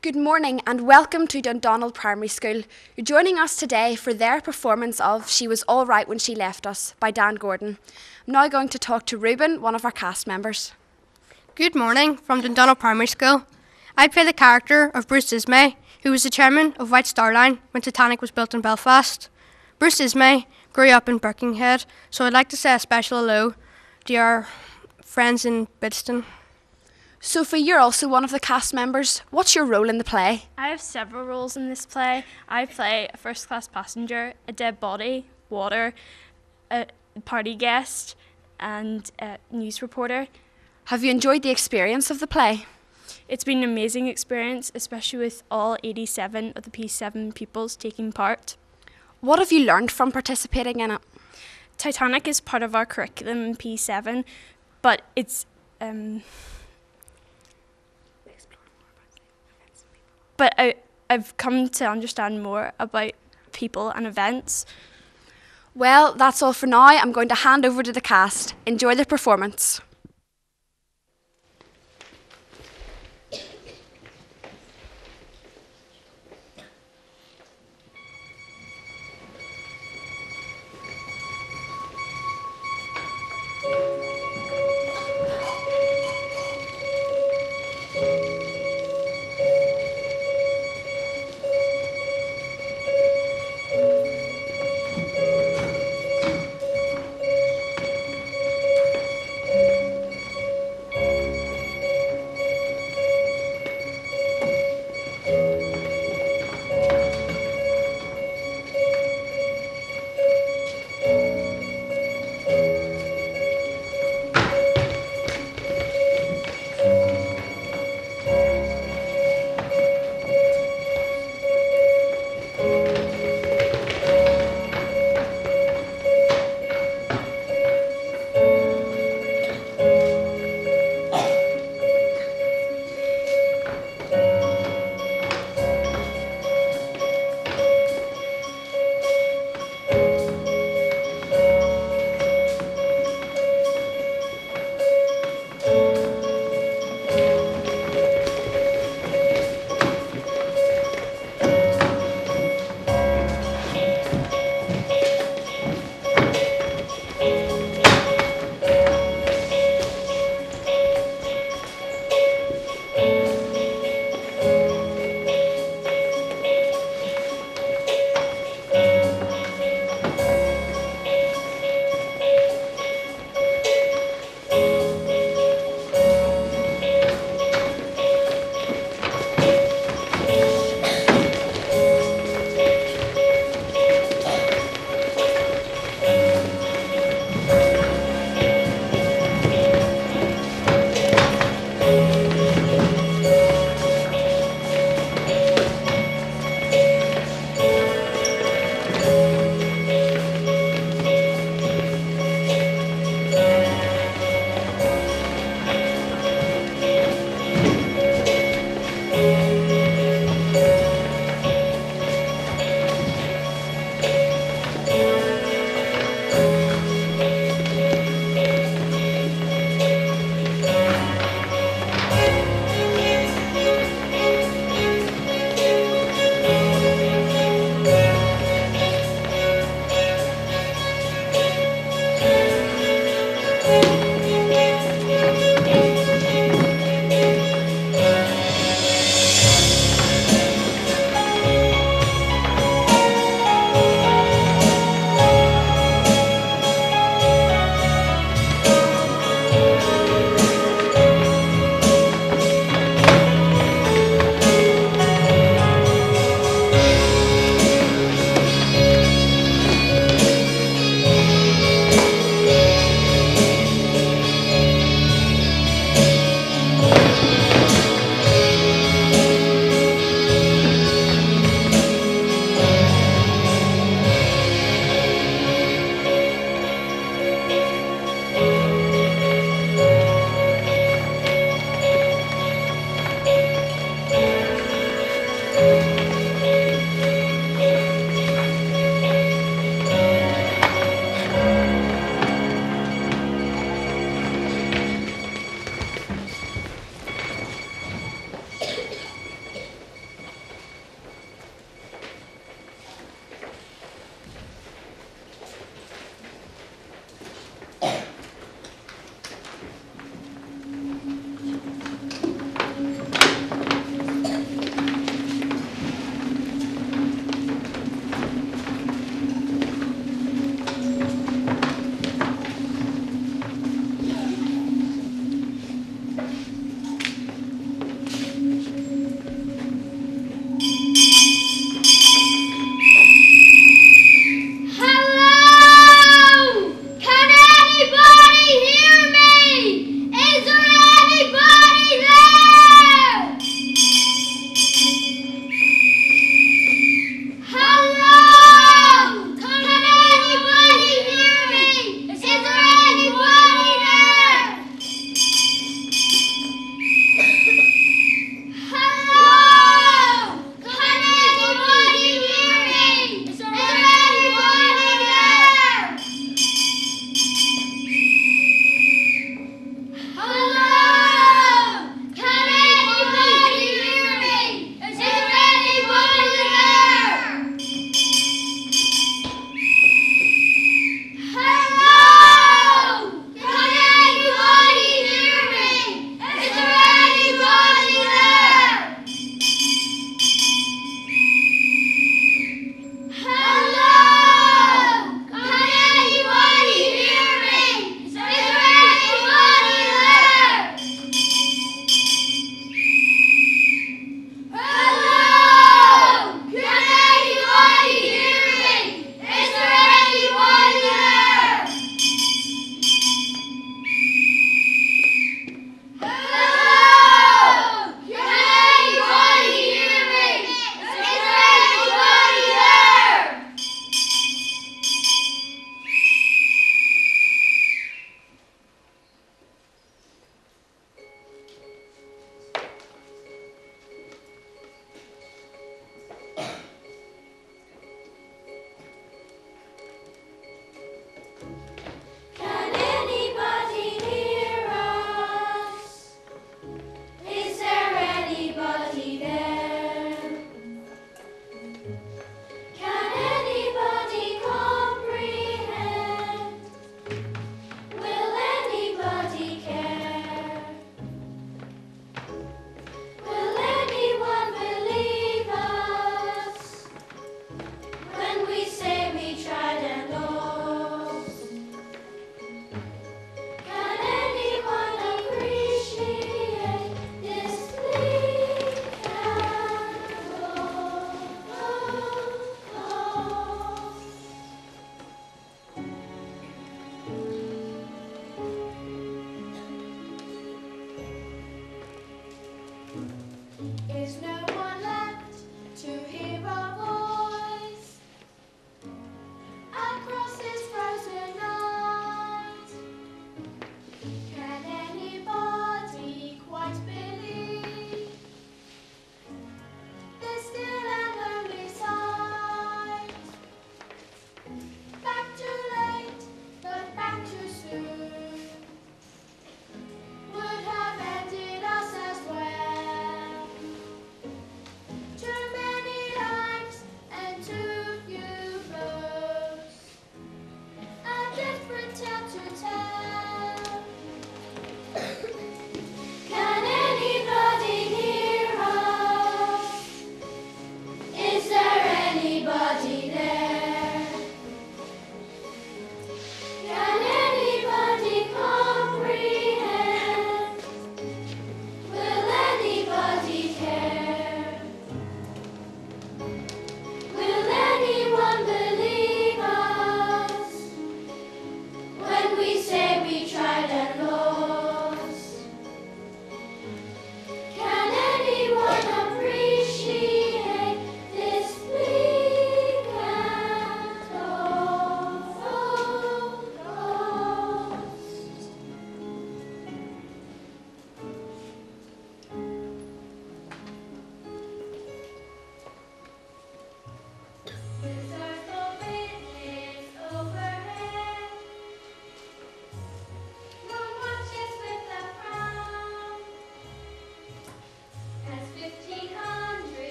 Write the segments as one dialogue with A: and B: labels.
A: Good morning and welcome to Dundonald Primary School. You're joining us today for their performance of She Was All Right When She Left Us by Dan Gordon. I'm now going to talk to Reuben, one of our cast members.
B: Good morning from Dundonald Primary School. I play the character of Bruce Ismay, who was the chairman of White Star Line when Titanic was built in Belfast. Bruce Ismay grew up in Birkenhead, so I'd like to say a special hello to our friends in Bidston.
A: Sophie, you're also one of the cast members. What's your role in the play?
C: I have several roles in this play. I play a first-class passenger, a dead body, water, a party guest, and a news reporter.
A: Have you enjoyed the experience of the play?
C: It's been an amazing experience, especially with all 87 of the P7 pupils taking part.
A: What have you learned from participating in it?
C: Titanic is part of our curriculum in P7, but it's But I've come to understand more about people and events.
A: Well, that's all for now. I'm going to hand over to the cast. Enjoy the performance.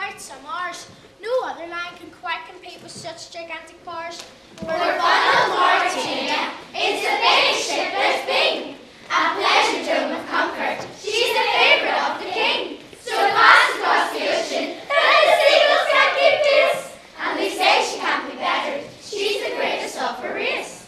D: quite some hours. No other line can quite compete with such gigantic powers.
E: For Dundonald Mauritania, it's the biggest ship there's been. A pleasure dome of comfort. She's the favourite of the king. So fast across the ocean that the seagulls can't keep pace. And they say she can't be bettered. She's the greatest of her race.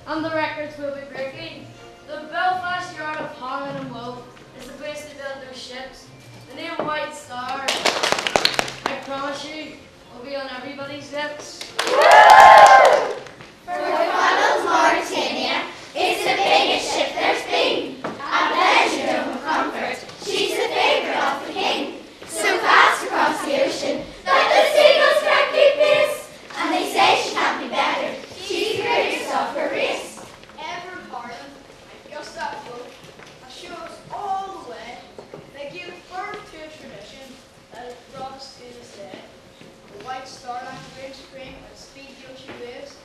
F: And the records will be breaking. The Belfast yard of Holland and Woe is the place to build their ships. The name White Star, I promise you, will be on everybody's lips.
E: For Dundonald Mauritania, it's the biggest ship there's been. A pleasure dome of comfort. She's the favourite of the king. So fast across the ocean that the seagulls can't keep pace. And they say she can't be bettered. She's the greatest of her race.
G: Ever pardon, and just that boat has shown us all the way. They give birth to a tradition that has brought us to this day. The White Star Line brings spring and speed the ocean waves.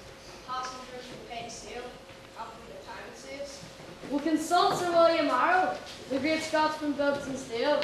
G: Passengers will pay to sail after the time it saves.
F: We'll consult Sir William Arrow, the great Scotsman built in steel.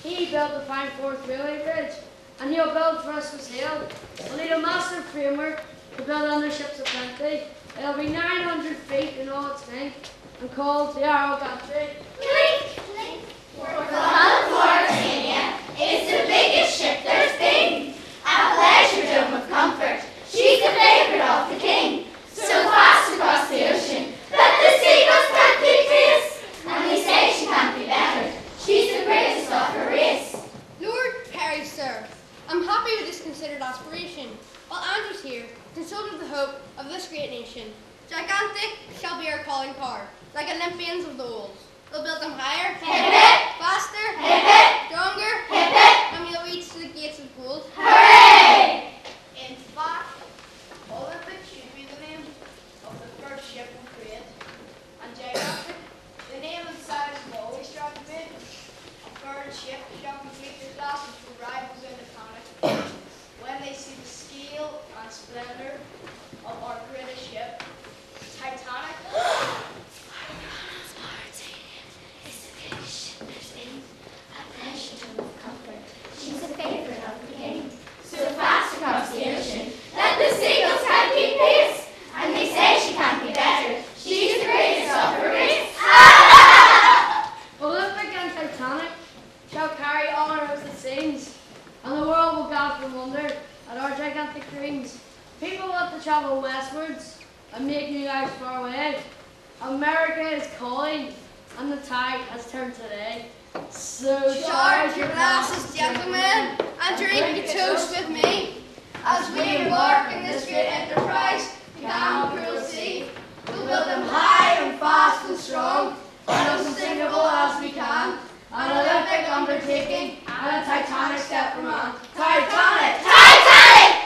F: He built the fine Forth Railway Bridge, and he'll build for us for sail. We'll need a massive framework to build under ships of plenty. It'll be 900 feet in all its length, and called the Arrow Gantry.
E: Clink! For Dundonald Mauritania, it's the biggest ship there's been. A pleasure dome of comfort. She's the favourite of the king. So fast across the ocean that the seagulls can't keep pace. And they say she can't be bettered. She's the greatest of her race.
B: Lord Perry, sir, I'm happy with this considered aspiration. While Andrew's here, consulted the hope of this great nation. Gigantic shall be our calling power, like Olympians of the old. We'll build them higher,
E: Hip hip!
B: faster,
E: Hip hip!
B: stronger,
E: Hip hip!
B: and we'll reach to the gates of gold.
E: Hooray!
G: In fact, Olympic should be the name of the first ship we create. And gigantic, the name and size will always try to be. A third ship shall complete the classes for rivals in the Titanic. When they see the scale and splendour of our greatest ship, Titanic.
E: It's the biggest ship there's been. A pleasure dome of comfort. She's the favourite
F: travel westwards and make new lives far away. America is calling, and the tide has turned today. So
G: Charge your glasses, gentlemen, and drink a toast with me. As we embark in this great enterprise, the calm cruel sea, we'll build them high and fast and strong, and as sustainable as we can. An Olympic undertaking and a Titanic step for man. Titanic! Titanic!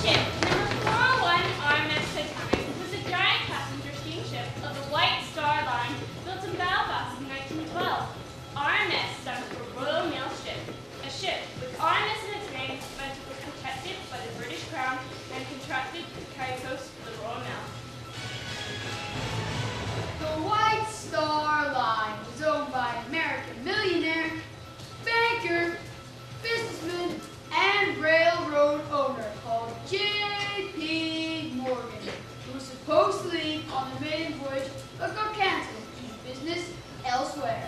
H: Ship number 401 RMS Titanic was a giant passenger steamship of the White Star Line built in Belfast in 1912. RMS stands for Royal Mail Ship, a ship with RMS in its name meant it was protected by the British Crown and contracted to carry post for the Royal Mail.
G: The White Star Line was owned by an American millionaire, banker, businessman, and railroad owner called J.P. Morgan, who was supposed to leave on the maiden voyage but got cancelled due to business elsewhere.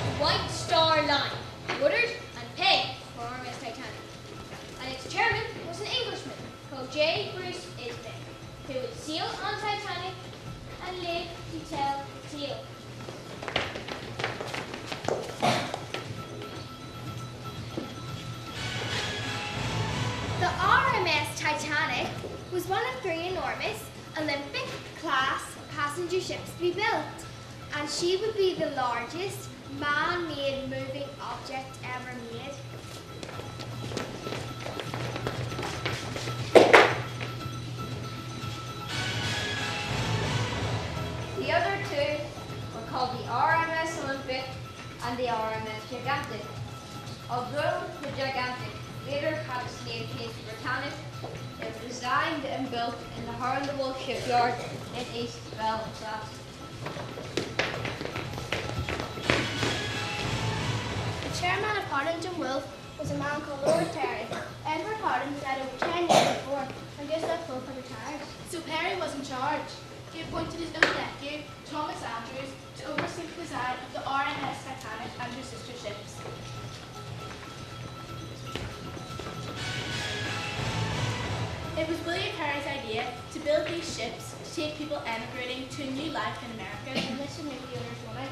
D: The White Star Line, ordered and paid for RMS Titanic. And its chairman was an Englishman called J. Bruce Ismay, who would sail on Titanic and live to tell the tale. The RMS Titanic was one of 3 enormous Olympic-class passenger ships to be built, and she would be the largest man-made moving object ever made.
I: The other 2 were called the RMS Olympic and the RMS Gigantic. Although the Gigantic later had a slave case Britannic, it was designed and built in the Harlandwall shipyard in East Belfast.
D: The chairman of Harlingen Wolf was a man called Lord Terry. Edward Harding died over 10 years before, and just left Wolf retired.
G: So Perry was in charge. He appointed his own nephew, Thomas Andrews, to oversee the design of the RMS Titanic and her sister ships. It was William Perry's idea to build these ships to take people emigrating to a new life in America.
D: And this would make the owners money.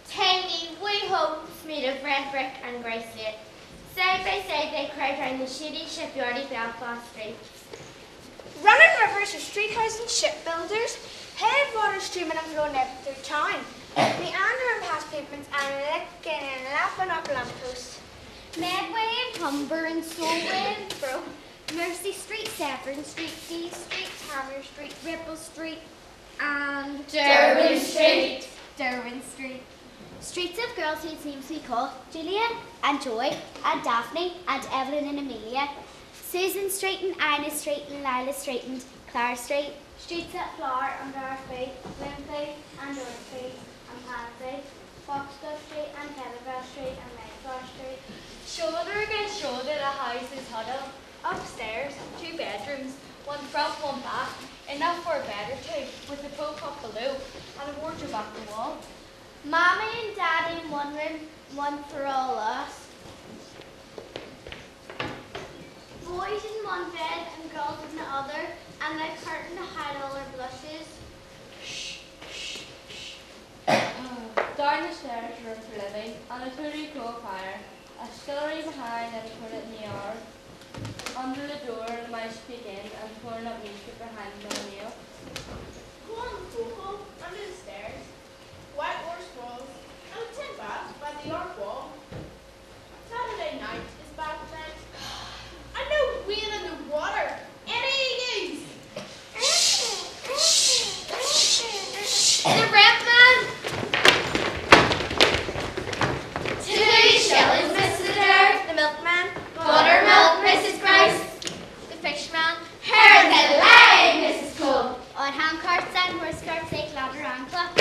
E: Tiny wee homes made of red brick and grey slate. Side by side they crowd round the shady shipyardy Belfast Street.
D: Running rivers are street housing shipbuilders, headwater streaming and flowing out through town, meandering past pavements and licking and lapping up lampposts.
E: Medway and Humber and Solway and Bro, Mercy Street, Severn Street, D Street, Hammer Street, Ripple Street, and
I: Derwin Street.
E: Derwin Street. Streets of girls whose names we call Julia and Joy and Daphne and Evelyn and Amelia. Susan Street and Ina Street and Lila Street and Clara Street. Streets that flower and Darby, Wimpy and Dorothy and Pansy. Foxglove Street and Kettlebell Street and Mayflower Street.
J: Shoulder against shoulder the houses huddle. Upstairs, 2 bedrooms, 1 front, 1 back, enough for a bed or 2, with a coat up below and a wardrobe up the wall.
E: Mommy and Daddy in one room, one for all us. Boys in one bed and girls in the other, and a curtain to hide all their blushes.
J: scullery behind and put it in the yard. Under the door, the mice peek in and torn up newspaper hanging on a nail.
G: Go on the pool, under the stairs, white horse walls, and a tin bath by the yard wall. Saturday night is bath night. And no wheel in the water. It is.
D: The rent man. 2 shillings, Mrs. Adair.
I: The milkman.
D: Buttermilk, Mrs. Price.
I: The fishman.
D: Herring the lane, Mrs. Cole.
I: On hand carts and horse carts, they ladder and clock.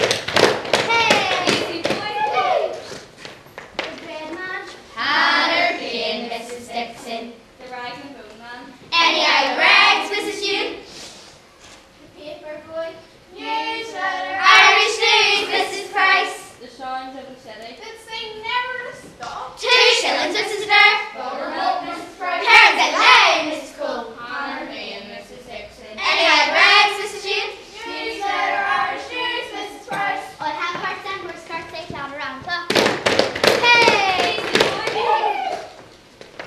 D: Hey!
I: The bread man.
D: Hatter Green, Mrs. Dixon.
J: The rag and bone man.
D: Any eye rags, Mrs. Hune.
I: The paper boy.
G: Newsletter.
D: Irish news, Mrs. Price.
J: The sounds of the city.
G: That sing never to stop.
D: 2 shillings, Mrs. Adair.
G: Buttermilk, Mrs. Price.
D: Herring the lane, Mrs. Cole.
G: Honor me and Mrs. Dixon.
D: Any eye rags, Mrs. Hune.
G: Newsletter, Irish news, Mrs. Price.
I: On hand carts and horse carts, they ladder and clock.
D: Hey!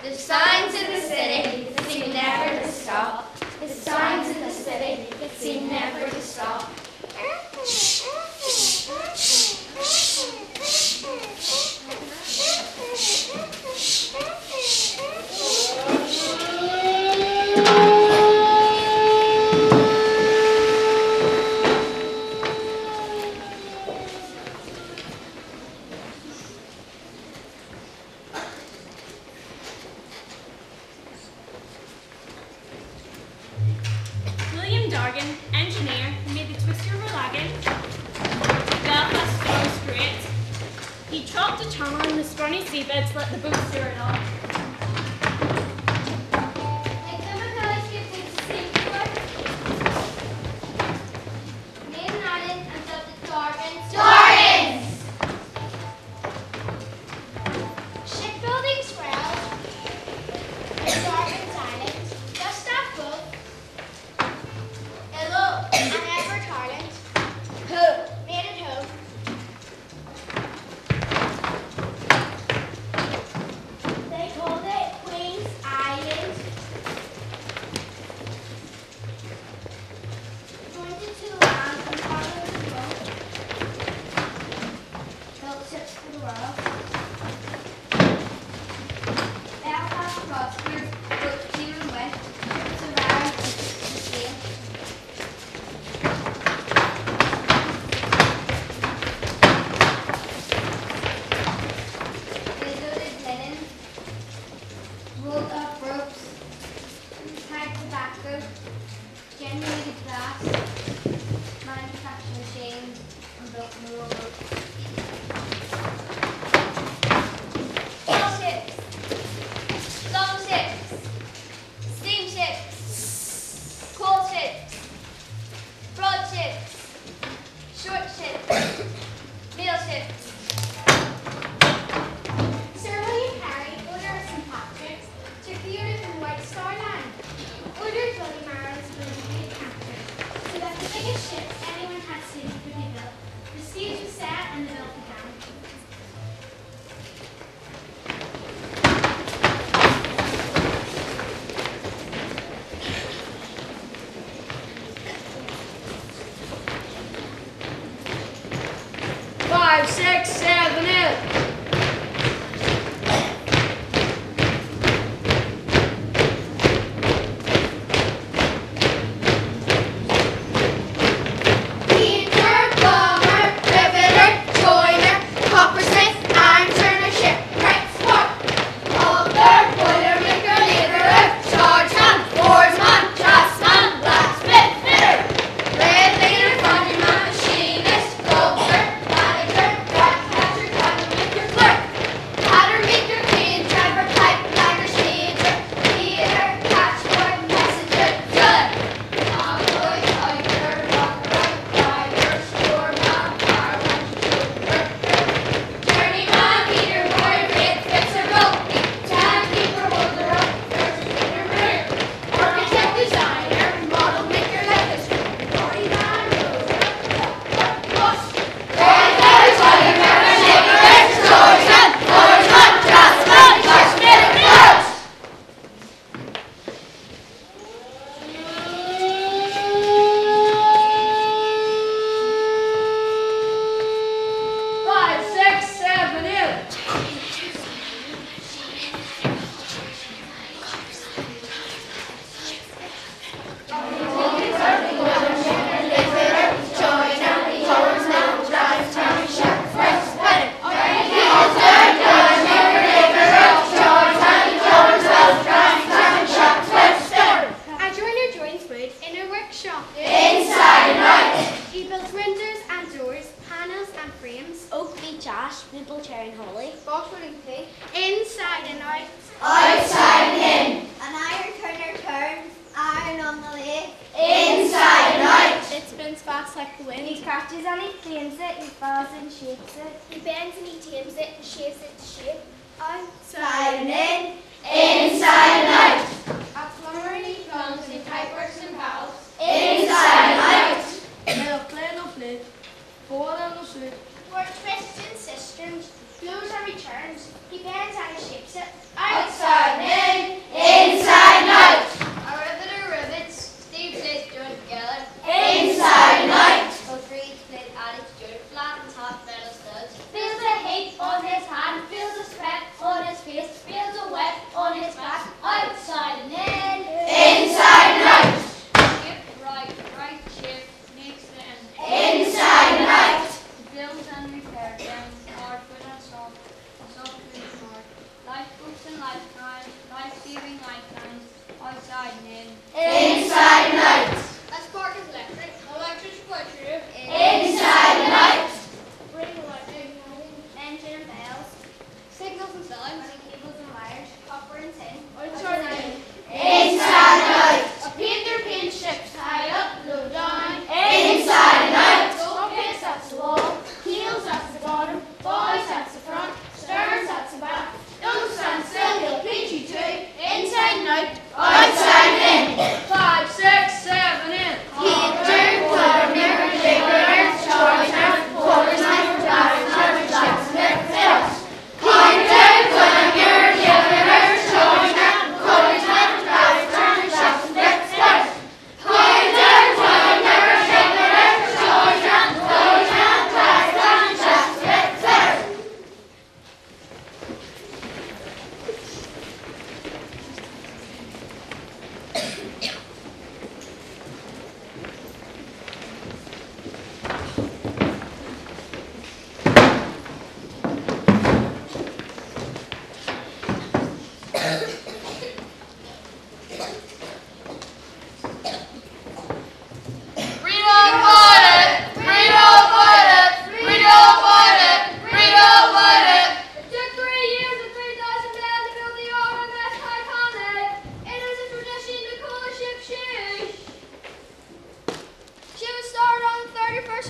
D: The signs in the city that seem never to stop. The signs in the city that seem never to stop.
H: William Dargan, engineer, who made the twister wagon. Belfast flows great. He chopped a channel in the scrawny seabed to let the boat steer it on.
I: Like the McCullough skip to the sea port. Maiden Island and up the Dargans.
D: Dargans!
I: Shipbuilding swell.
D: In Dargan's Island, just above. Hello, and Edward Ireland. Who? Made it home. They called it Queen's Island. Pointed to the land and followed the boat. Built ships for the world. Belfast prospered, both clear and wet. Ships around and sail. They loaded linen, rolled up ropes, tied tobacco, generated glass, manufactured machines, and built more boats. Battleships, longships, steamships, coal ships, broadships, short ships, meal ships. Sir William Parry, owner of St. Patrick's, took the order from White Star Line. Ordered William Arrows to be captured, so that the biggest ships anyone had seen could be built. The stage was set and the build began.
F: Five, 6, 7, 8.
D: Painter, bomber, riveter, joiner, coppersmith, iron turner, shipwright, sport. Author, boilermaker, labourer, charge hand, oarsman, draftsman, blacksmith, fitter. Red leader, foundryman, machinist, sculptor, manager, rat catcher,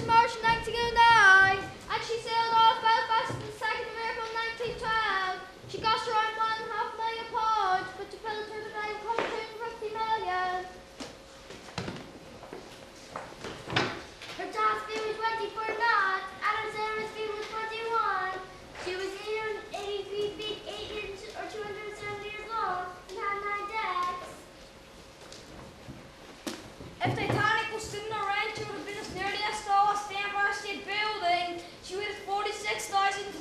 D: March 1909, and she sailed off Belfast on the 2nd of April 1912. She cost around £1.5 million, but to build her today will cost £250 million. Her top speed was 24 knots, and her zero speed was 21. She was 83 feet 8 inches, or 270 years long, and had 9 decks.
F: If Titanic was sitting around, she would have been as nearly as tall as the Empire State Building. She weighed 46,324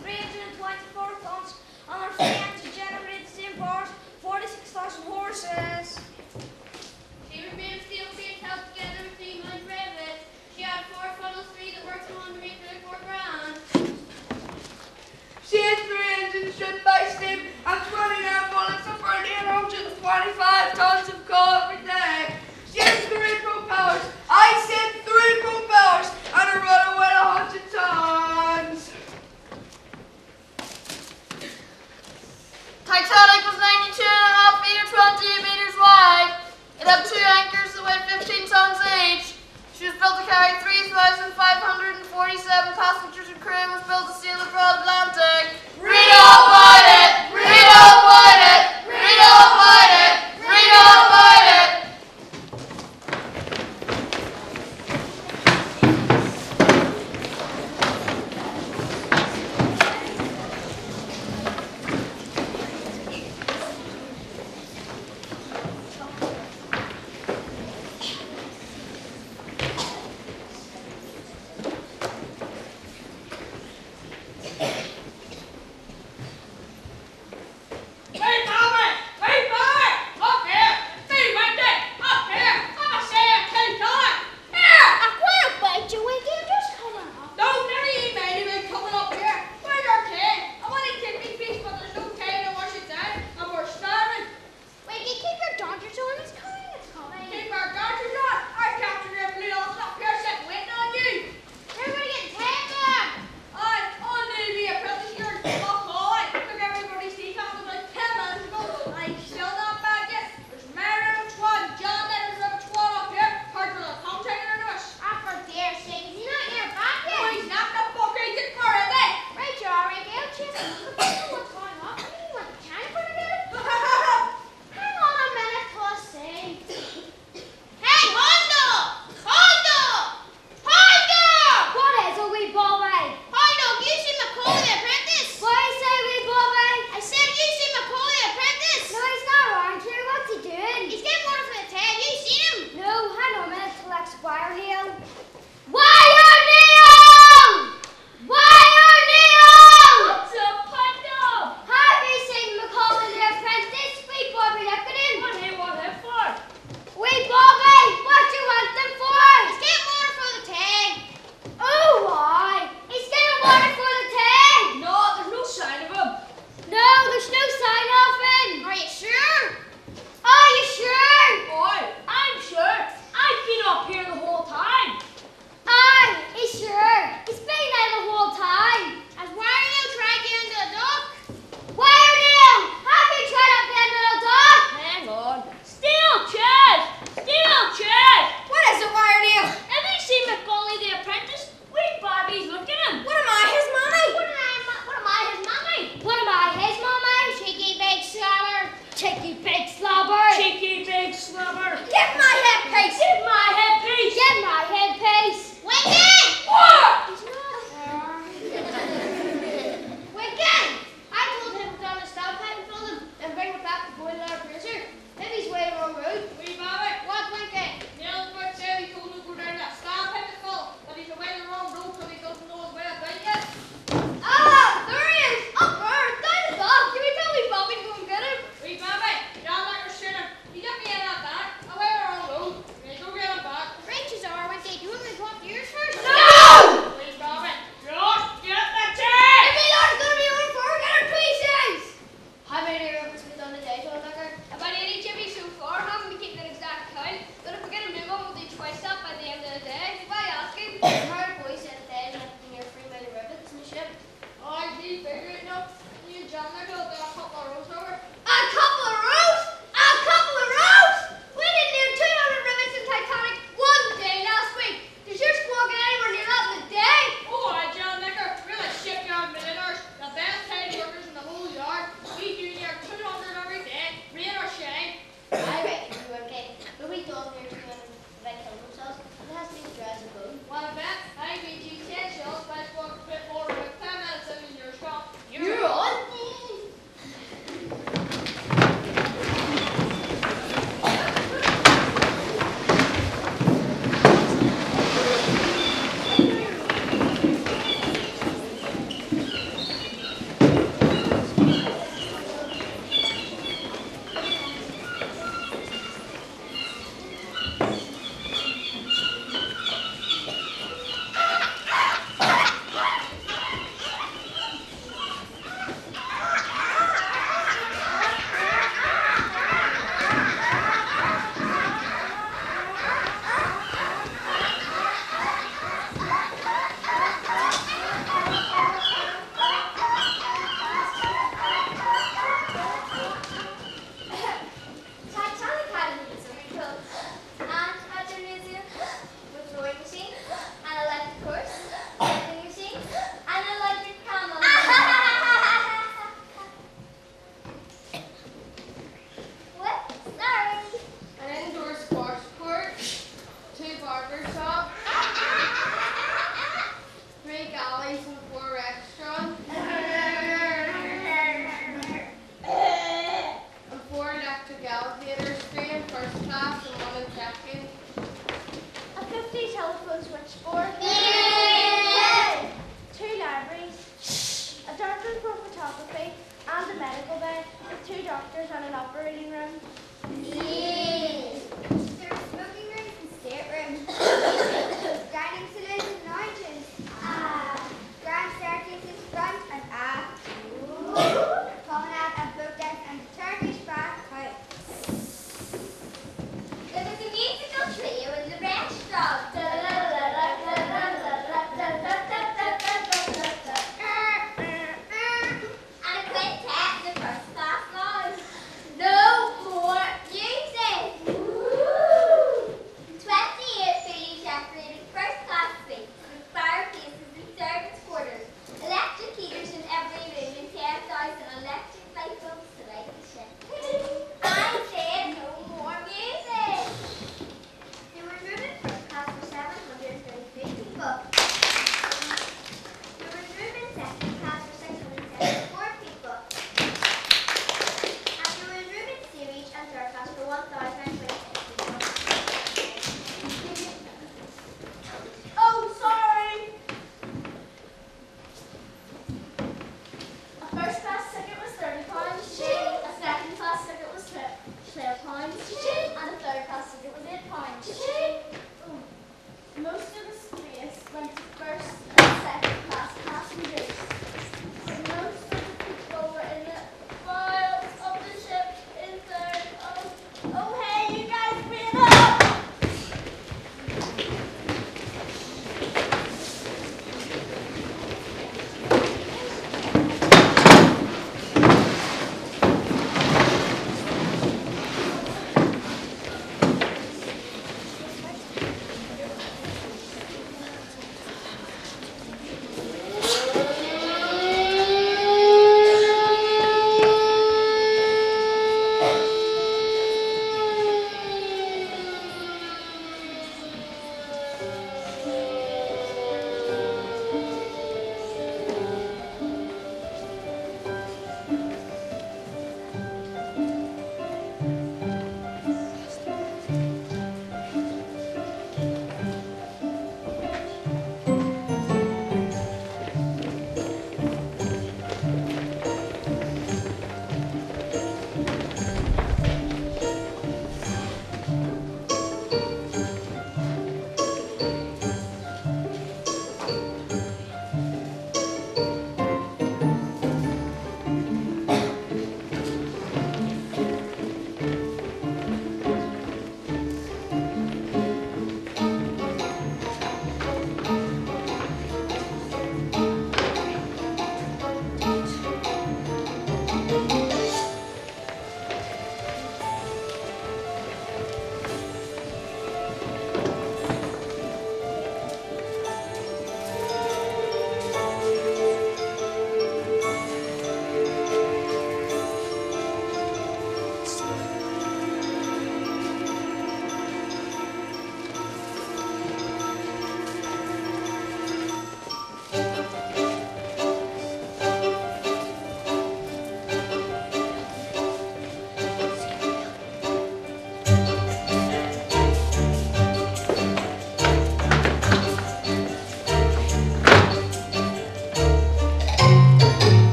F: tons, and her fans generated the same powers, 46,000 horses.
E: She was made of steel plates held together with 3 million rivets. She had 4 funnels, 3 that worked on to make 34 grand.
G: She had 3 engines driven by steam and 29 bullets of 1,825 tons of coal every day. She had 3 propellers. I said 3 propellers, and her rudder weighed 100 tons.
K: Titanic was 92.5 feet or 20 meters wide. It had 2 anchors that weighed 15 tons each. She was built to carry 3,547 passengers and crew and was built to sail the broad Atlantic. Read all about it! Read all about it! Read all about it! Read all about it!
E: Wee Bobby, John like we're shooting. You get me in that bag. I'll wear her on
D: A couple of rows? A couple of rows? We did near 200 rivets in Titanic one day last week. Does your squad get anywhere near that in a day?
K: Oh, John Nicker, we're like shipyard millionaires, the best paid workers in the whole yard. We do near 200 every day, rain or shine.
D: I reckon we were getting, but we don't near 200 they kill themselves. It has to be dressed a bone.
K: Well, I bet I beat you 10 shells, but I walked a bit more like 10 minutes in your shop.
D: You're on? Titanic had a new swimming pool and a gymnasium with rowing machine, an electric horse, vending machine, and an electric camel. What? Sorry.
K: An indoor sports court, 2 barber shops, 3 galleys and 4 restaurants, and 4 electric elevators, 3 in first class and 1 in second.
D: A 50 telephone switchboard. 2 libraries. A dark room for photography and a medical bay with 2 doctors and an operating room. There are smoking rooms and staterooms. Dining saloons and lounges. Grand staircases front and aft. Promenade and boat decks and Turkish bathhouse. There was a musical trio in the restaurant. And a quintet in the first class lounge. No more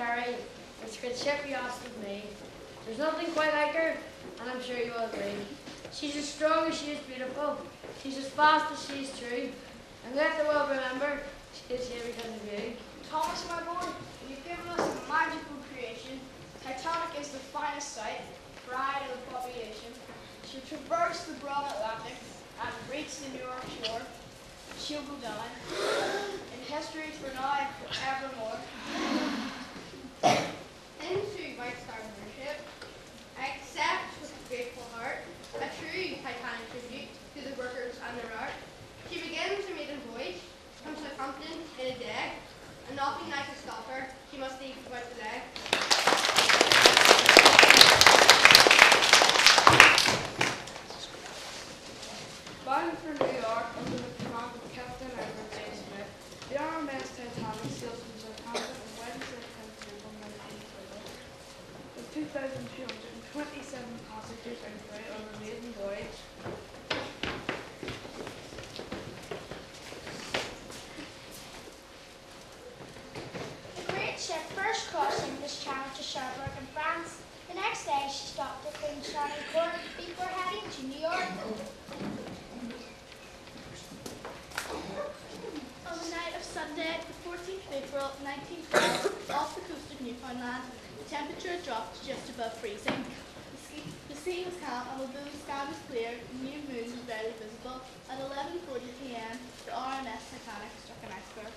F: Carrie, it's a good ship you asked of me. There's nothing quite like her, and I'm sure you will agree. She's as strong as she is beautiful. She's as fast as she is true. And let the world remember, she is here because of you.
G: Thomas, my boy, you've given us a magical creation. Titanic is the finest sight, pride of the population. She'll traverse the broad Atlantic and reach the New York shore. She'll go down in history for now and forevermore.
L: Into White Star ownership, I accept with a grateful heart a true Titanic tribute to the workers and their art. She begins her maiden voyage from Southampton in a day, and nothing nice to stop her. She must leave without delay.
F: Bound for New York under the command of Captain Edward J. Smith, the RMS Titanic sails from Southampton on Wednesday, 10th November 1912, with 2,227 passengers and crew on a maiden voyage.
D: The great ship first crossed English Channel to Cherbourg in France. The next day she stopped at Queenstown in Cork before heading to New York.
M: On the night of Sunday, the 14th of April 1912, off the coast of Newfoundland, the temperature dropped to just above freezing. The sea was calm, and although the sky was clear, the new moon was barely visible. At 11:40 p.m., the RMS Titanic struck an iceberg.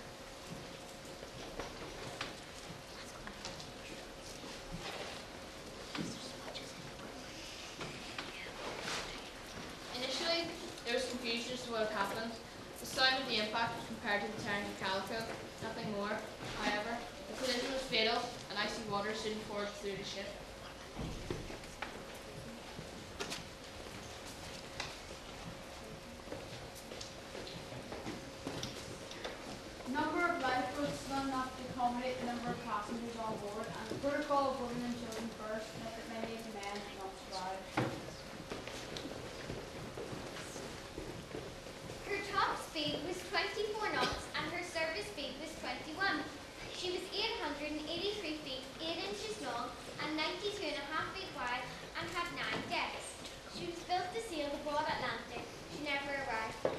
K: Initially, there was confusion as to what had happened. The sound of the impact was compared to the tearing of calico, nothing more. However, the collision was fatal, and icy water soon poured through the ship.
N: The number of lifeboats swam enough to accommodate the number of passengers on board, and the protocol of women and children first meant that many of the men did not survive.
D: Her top speed was 24 knots and her service speed was 21. She was 883 feet, 8 inches long and 92.5 feet wide and had 9 decks. She was built to sail the broad Atlantic. She never arrived.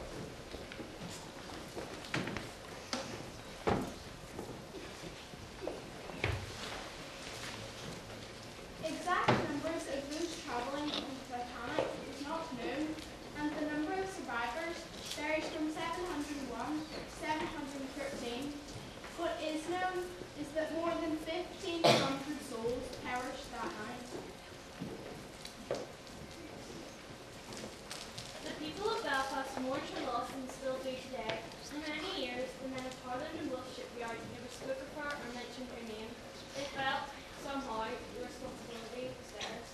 M: Exact numbers of those travelling on the Titanic is not known, and the number of survivors varies from 701 to 713. What is known is that more than 1,500 souls perished that night.
C: The people of Belfast mourn her loss and still do today. For many years, the men of Harlan and Wolf Shipyard never spoke of her or mentioned her name. They felt, somehow, the responsibility was theirs.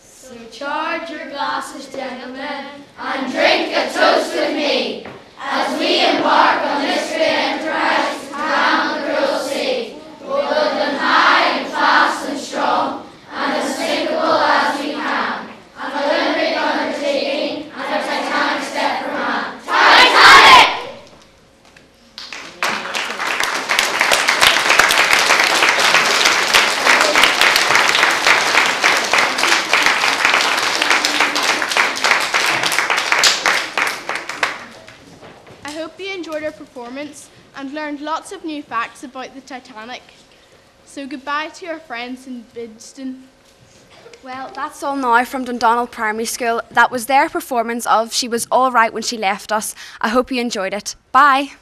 F: So charge your glasses, gentlemen,
E: And drink a toast with me, as we embark on this great enterprise down the cruel sea. We'll build them high and fast and strong, and as sinkable as we can. An Olympic undertaking, and a Titanic step from hand. Titanic!
M: I hope you enjoyed our performance and learned lots of new facts about the Titanic. So goodbye to your friends in Bidston.
A: Well, that's all now from Dundonald Primary School. That was their performance of She Was All Right When She Left Us. I hope you enjoyed it. Bye.